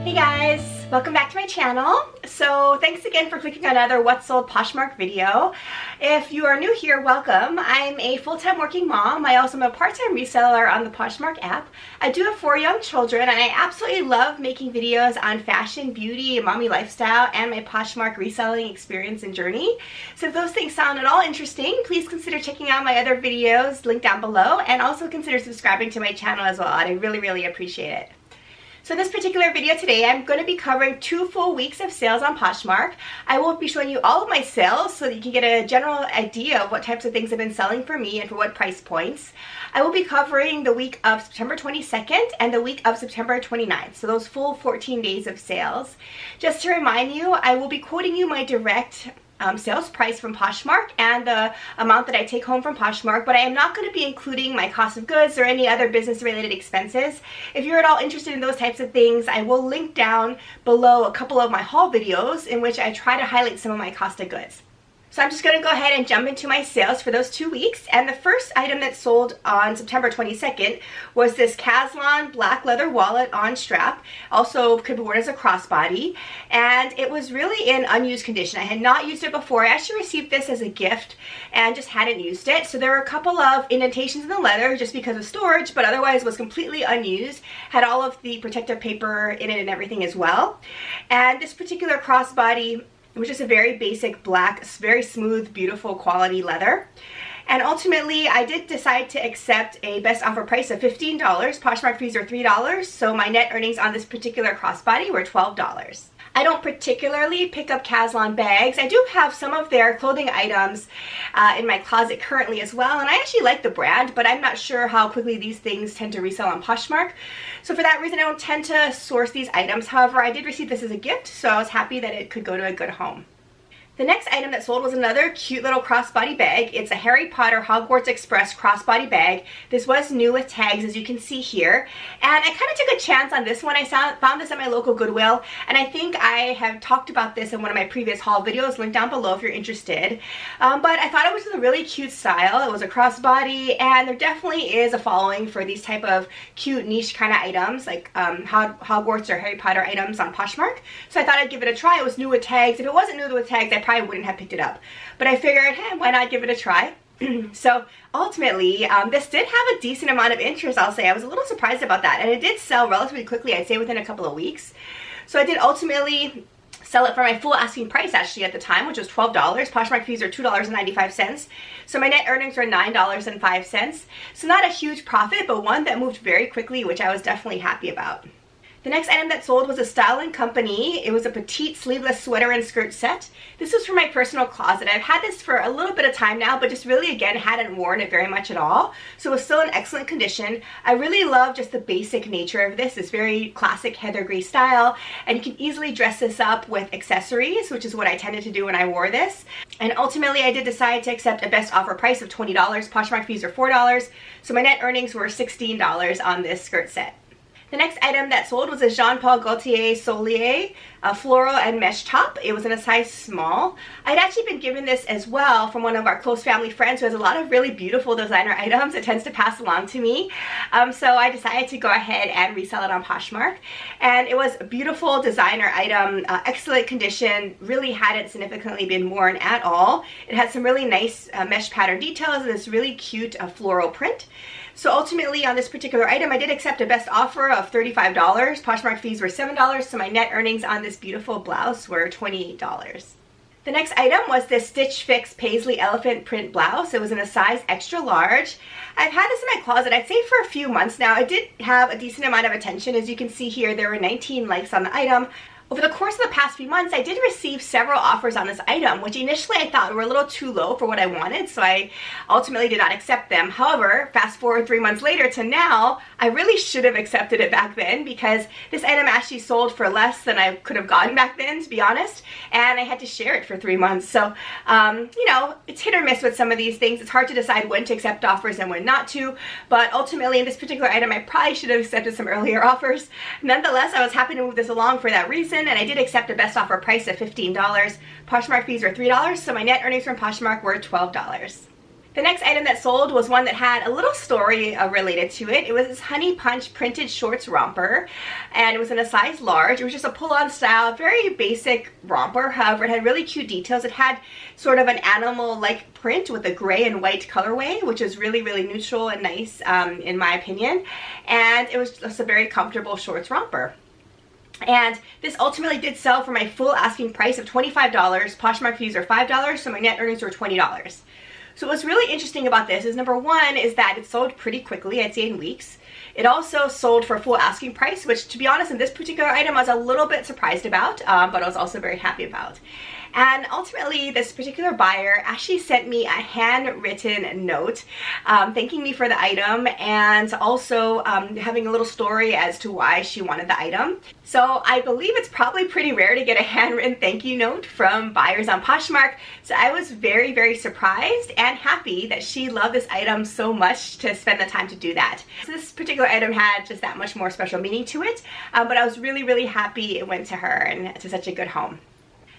Hey guys, welcome back to my channel. So thanks again for clicking on another What's Sold Poshmark video. If you are new here, welcome. I'm a full-time working mom. I also am a part-time reseller on the Poshmark app. I do have 4 young children and I absolutely love making videos on fashion, beauty, and mommy lifestyle and my Poshmark reselling experience and journey. So if those things sound at all interesting, please consider checking out my other videos linked down below, and also consider subscribing to my channel as well. And I really appreciate it. So in this particular video today, I'm going to be covering 2 full weeks of sales on Poshmark. I will be showing you all of my sales so that you can get a general idea of what types of things have been selling for me and for what price points. I will be covering the week of September 22nd and the week of September 29th, so those full 14 days of sales. Just to remind you, I will be quoting you my direct sales price from Poshmark and the amount that I take home from Poshmark, but I am not going to be including my cost of goods or any other business related expenses. If you're at all interested in those types of things, I will link down below a couple of my haul videos in which I try to highlight some of my cost of goods. So I'm just going to go ahead and jump into my sales for those 2 weeks. And the first item that sold on September 22nd was this Caslon black leather wallet on strap. Also could be worn as a crossbody. And it was really in unused condition. I had not used it before. I actually received this as a gift and just hadn't used it. So there were a couple of indentations in the leather just because of storage, but otherwise was completely unused. Had all of the protective paper in it and everything as well. And this particular crossbody, which is a very basic black, very smooth, beautiful quality leather. And ultimately, I did decide to accept a best offer price of $15. Poshmark fees are $3, so my net earnings on this particular crossbody were $12. I don't particularly pick up Caslon bags. I do have some of their clothing items in my closet currently as well, and I actually like the brand, but I'm not sure how quickly these things tend to resell on Poshmark. So for that reason, I don't tend to source these items. However, I did receive this as a gift, so I was happy that it could go to a good home. The next item that sold was another cute little crossbody bag. It's a Harry Potter Hogwarts Express crossbody bag. This was new with tags, as you can see here. And I kind of took a chance on this one. I found this at my local Goodwill, and I think I have talked about this in one of my previous haul videos, linked down below if you're interested. But I thought it was a really cute style. It was a crossbody, and there definitely is a following for these type of cute niche kind of items, like Hogwarts or Harry Potter items on Poshmark. So I thought I'd give it a try. It was new with tags. If it wasn't new with tags, I probably wouldn't have picked it up, but I figured, hey, why not give it a try? So ultimately, this did have a decent amount of interest, I'll say. I was a little surprised about that, and it did sell relatively quickly, I'd say within a couple of weeks. So I did ultimately sell it for my full asking price actually at the time, which was $12. Poshmark fees are $2.95. So my net earnings were $9.05. So not a huge profit, but one that moved very quickly, which I was definitely happy about. The next item that sold was a Style & Company. It was a petite sleeveless sweater and skirt set. This was for my personal closet. I've had this for a little bit of time now, but just really, again, hadn't worn it very much at all. So it was still in excellent condition. I really love just the basic nature of this. It's very classic heather gray style, and you can easily dress this up with accessories, which is what I tended to do when I wore this. And ultimately, I did decide to accept a best offer price of $20. Poshmark fees are $4, so my net earnings were $16 on this skirt set. The next item that sold was a Jean Paul Gaultier Soulier, a floral and mesh top. It was in a size small. I'd actually been given this as well from one of our close family friends who has a lot of really beautiful designer items. It tends to pass along to me. So I decided to go ahead and resell it on Poshmark. And it was a beautiful designer item, excellent condition, really hadn't significantly been worn at all. It had some really nice mesh pattern details and this really cute floral print. So ultimately on this particular item, I did accept a best offer of $35. Poshmark fees were $7, so my net earnings on this beautiful blouse were $28. The next item was this Stitch Fix Paisley elephant print blouse. It was in a size extra large. I've had this in my closet, I'd say for a few months now. It did have a decent amount of attention. As you can see here, there were 19 likes on the item. Over the course of the past few months, I did receive several offers on this item, which initially I thought were a little too low for what I wanted, so I ultimately did not accept them. However, fast forward 3 months later to now, I really should have accepted it back then because this item actually sold for less than I could have gotten back then, to be honest, and I had to share it for 3 months. So, you know, it's hit or miss with some of these things. It's hard to decide when to accept offers and when not to, but ultimately in this particular item, I probably should have accepted some earlier offers. Nonetheless, I was happy to move this along for that reason, and I did accept a best offer price of $15. Poshmark fees were $3, so my net earnings from Poshmark were $12. The next item that sold was one that had a little story related to it. It was this Honey Punch printed shorts romper, and it was in a size large. It was just a pull-on style, very basic romper. However, it had really cute details. It had sort of an animal-like print with a gray and white colorway, which is really, really neutral and nice in my opinion. And it was just a very comfortable shorts romper. And this ultimately did sell for my full asking price of $25. Poshmark fees are $5, so my net earnings were $20. So what's really interesting about this is, number one, is that it sold pretty quickly, I'd say in weeks. It also sold for full asking price, which, to be honest, in this particular item I was a little bit surprised about, but I was also very happy about. And ultimately, this particular buyer actually sent me a handwritten note thanking me for the item, and also having a little story as to why she wanted the item. So I believe it's probably pretty rare to get a handwritten thank you note from buyers on Poshmark. So I was very, very surprised and happy that she loved this item so much to spend the time to do that. So this particular item had just that much more special meaning to it, but I was really, really happy it went to her and to such a good home.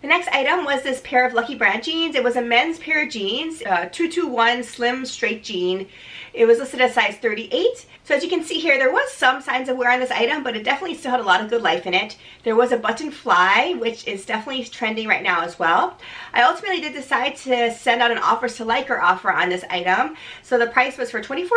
The next item was this pair of Lucky Brand jeans. It was a men's pair of jeans, 221 slim straight jean. It was listed as size 38. So as you can see here, there was some signs of wear on this item, but it definitely still had a lot of good life in it. There was a button fly, which is definitely trending right now as well. I ultimately did decide to send out an offers to like her offer on this item. So the price was for $24.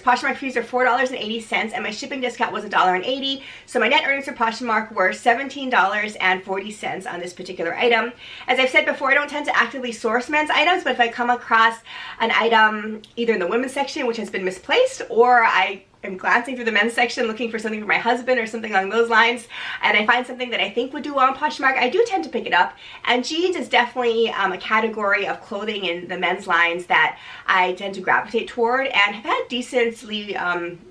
Poshmark fees are $4.80, and my shipping discount was $1.80. So my net earnings for Poshmark were $17.40 on this particular item. As I've said before, I don't tend to actively source men's items, but if I come across an item either in the women's section, which has been misplaced, or I am glancing through the men's section looking for something for my husband or something along those lines, and I find something that I think would do well on Poshmark, I do tend to pick it up. And jeans is definitely a category of clothing in the men's lines that I tend to gravitate toward, and have had decently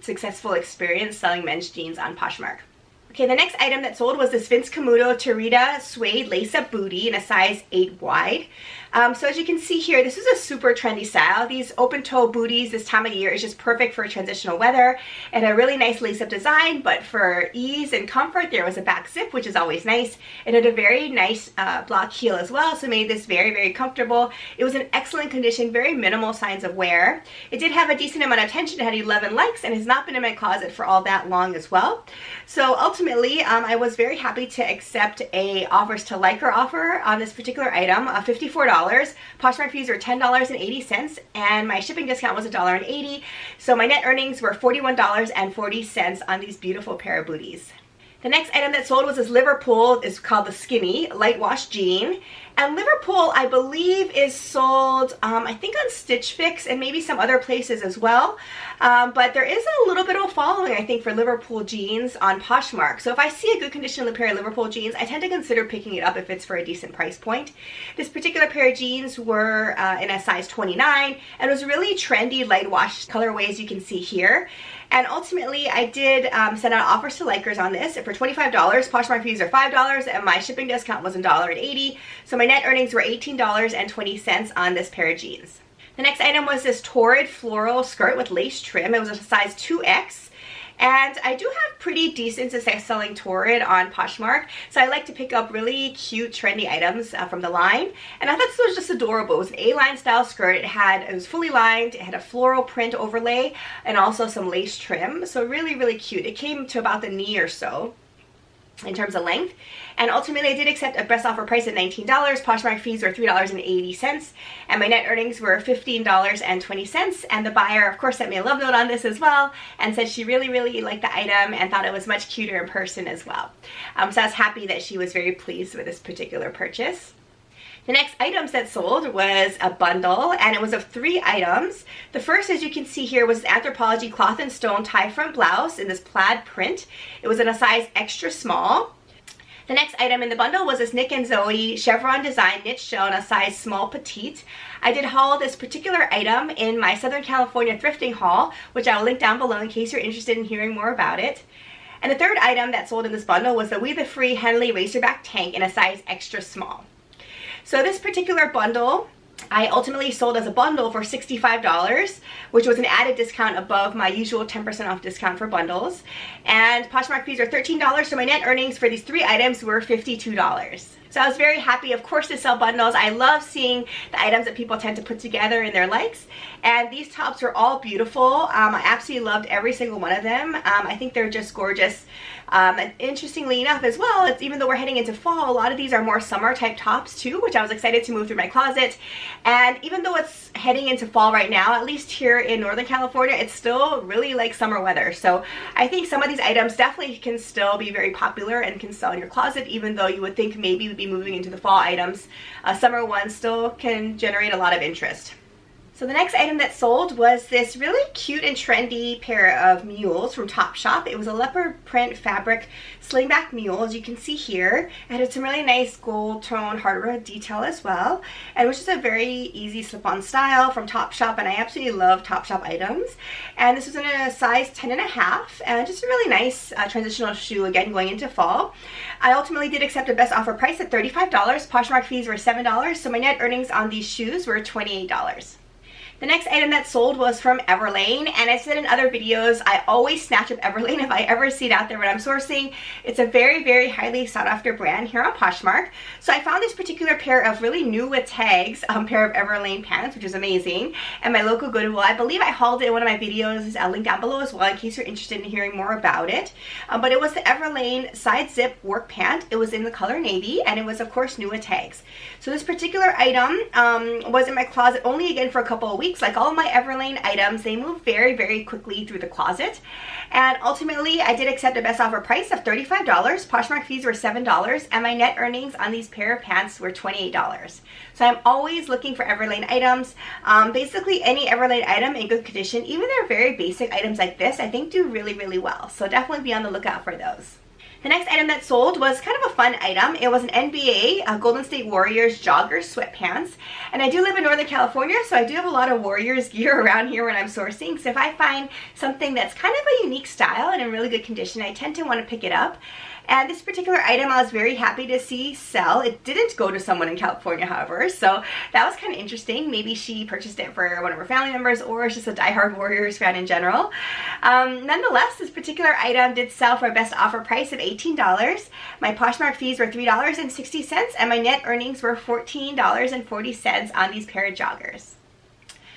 successful experience selling men's jeans on Poshmark. Okay, the next item that sold was this Vince Camuto Torrid suede lace-up bootie in a size 8 wide. So as you can see here, this is a super trendy style. These open-toe booties this time of year is just perfect for transitional weather, and a really nice lace-up design, but for ease and comfort, there was a back zip, which is always nice. It had a very nice block heel as well, so made this very, very comfortable. It was in excellent condition, very minimal signs of wear. It did have a decent amount of attention. It had 11 likes, and has not been in my closet for all that long as well. So ultimately, I was very happy to accept a offers to like her offer on this particular item, $54. Poshmark fees are $10.80, and my shipping discount was $1.80. So my net earnings were $41.40 on these beautiful pair of booties. The next item that sold was this Liverpool. It's called the Skinny Light Wash Jean. And Liverpool, I believe, is sold, I think on Stitch Fix and maybe some other places as well. But there is a little bit of a following, I think, for Liverpool jeans on Poshmark. So if I see a good condition pair of Liverpool jeans, I tend to consider picking it up if it's for a decent price point. This particular pair of jeans were in a size 29, and it was really trendy light wash colorways you can see here. And ultimately, I did send out offers to likers on this for $25. Poshmark fees are $5, and my shipping discount was $1.80. So my net earnings were $18.20 on this pair of jeans. The next item was this Torrid floral skirt with lace trim. It was a size 2X. And I do have pretty decent success selling Torrid on Poshmark, so I like to pick up really cute, trendy items from the line. And I thought this was just adorable. It was an A-line style skirt. It was fully lined. It had a floral print overlay and also some lace trim. So really, really cute. It came to about the knee or so in terms of length. And ultimately, I did accept a best offer price at $19. Poshmark fees were $3.80, and my net earnings were $15.20. And the buyer, of course, sent me a love note on this as well, and said she really, really liked the item and thought it was much cuter in person as well. So I was happy that she was very pleased with this particular purchase. The next items that sold was a bundle, and it was of 3 items. The first, as you can see here, was Anthropologie cloth and stone tie front blouse in this plaid print. It was in a size extra small. The next item in the bundle was this Nick and Zoe chevron design knit shell in a size small petite. I did haul this particular item in my Southern California thrifting haul, which I will link down below in case you're interested in hearing more about it. And the third item that sold in this bundle was the We The Free Henley Racerback tank in a size extra small. So this particular bundle, I ultimately sold as a bundle for $65, which was an added discount above my usual 10% off discount for bundles. And Poshmark fees are $13, so my net earnings for these 3 items were $52. So I was very happy, of course, to sell bundles. I love seeing the items that people tend to put together in their likes. And these tops are all beautiful. I absolutely loved every single one of them. I think they're just gorgeous. And interestingly enough as well, it's even though we're heading into fall, a lot of these are more summer type tops too, which I was excited to move through my closet. And even though it's heading into fall right now, at least here in Northern California, it's still really like summer weather. So I think some of these items definitely can still be very popular and can sell in your closet, even though you would think maybe we'd be moving into the fall items. Summer ones still can generate a lot of interest. So the next item that sold was this really cute and trendy pair of mules from Topshop. It was a leopard print fabric slingback mule, as you can see here. It had some really nice gold tone hardware detail as well. And it was just a very easy slip-on style from Topshop, and I absolutely love Topshop items. And this was in a size 10.5, and just a really nice transitional shoe, again, going into fall. I ultimately did accept a best offer price at $35. Poshmark fees were $7, so my net earnings on these shoes were $28. The next item that sold was from Everlane, and I said in other videos, I always snatch up Everlane if I ever see it out there when I'm sourcing. It's a very, very highly sought after brand here on Poshmark. So I found this particular pair of really new with tags, pair of Everlane pants, which is amazing, and my local Goodwill. I believe I hauled it in one of my videos. I'll link down below as well in case you're interested in hearing more about it. But it was the Everlane side zip work pant. It was in the color navy, and it was of course new with tags. So this particular item was in my closet only again for a couple of weeks. Like all of my Everlane items, they move very, very quickly through the closet. And ultimately, I did accept a best offer price of $35. Poshmark fees were $7, and my net earnings on these pair of pants were $28. So I'm always looking for Everlane items. Basically, any Everlane item in good condition, even their very basic items like this, I think do really, really well. So definitely be on the lookout for those. The next item that sold was kind of a fun item. It was an NBA Golden State Warriors jogger sweatpants. And I do live in Northern California, so I do have a lot of Warriors gear around here when I'm sourcing. So if I find something that's kind of a unique style and in really good condition, I tend to want to pick it up. And this particular item I was very happy to see sell. It didn't go to someone in California, however, so that was kind of interesting. Maybe she purchased it for one of her family members, or it's just a diehard Warriors fan in general. Nonetheless, this particular item did sell for a best offer price of $18. My Poshmark fees were $3.60, and my net earnings were $14.40 on these pair of joggers.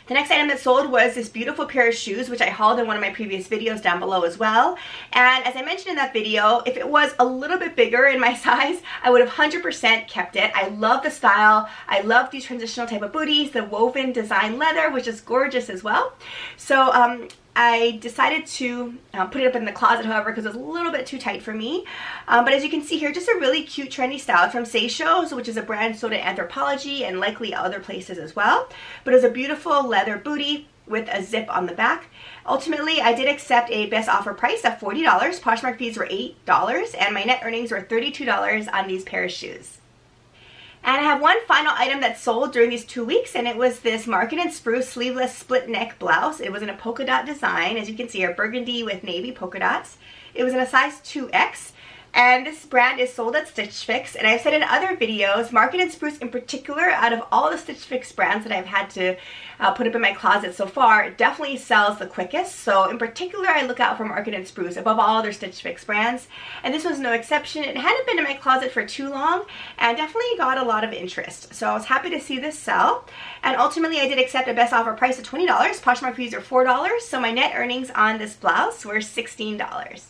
The next item that sold was this beautiful pair of shoes, which I hauled in one of my previous videos down below as well. And as I mentioned in that video, if it was a little bit bigger in my size, I would have 100% kept it. I love the style. I love these transitional type of booties, the woven design leather, which is gorgeous as well. So I decided to put it up in the closet, however, because it was a little bit too tight for me. But as you can see here, just a really cute, trendy style. It's from Sept, which is a brand sold at Anthropologie and likely other places as well. But it was a beautiful leather booty with a zip on the back. Ultimately, I did accept a best offer price of $40. Poshmark fees were $8, and my net earnings were $32 on these pair of shoes. And I have one final item that sold during these 2 weeks, and it was this Market and Spruce sleeveless split neck blouse. It was in a polka dot design, as you can see here, burgundy with navy polka dots. It was in a size 2X, and this brand is sold at Stitch Fix. And I've said in other videos, Market and Spruce in particular, out of all the Stitch Fix brands that I've had to put up in my closet so far, it definitely sells the quickest. So in particular, I look out for Market and Spruce above all other Stitch Fix brands. And this was no exception. It hadn't been in my closet for too long and definitely got a lot of interest. So I was happy to see this sell. And ultimately, I did accept a best offer price of $20. Poshmark fees are $4. So my net earnings on this blouse were $16.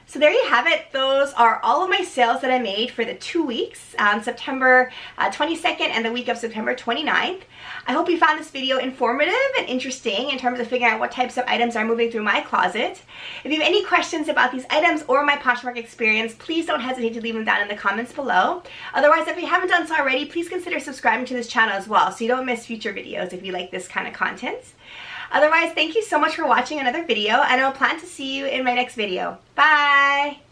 So there you have it. Those are all of my sales that I made for the 2 weeks, September 22nd and the week of September 29th. I hope you found this video informative and interesting in terms of figuring out what types of items are moving through my closet. If you have any questions about these items or my Poshmark experience, please don't hesitate to leave them down in the comments below. Otherwise, if you haven't done so already, please consider subscribing to this channel as well so you don't miss future videos if you like this kind of content. Otherwise, thank you so much for watching another video, and I'll plan to see you in my next video. Bye!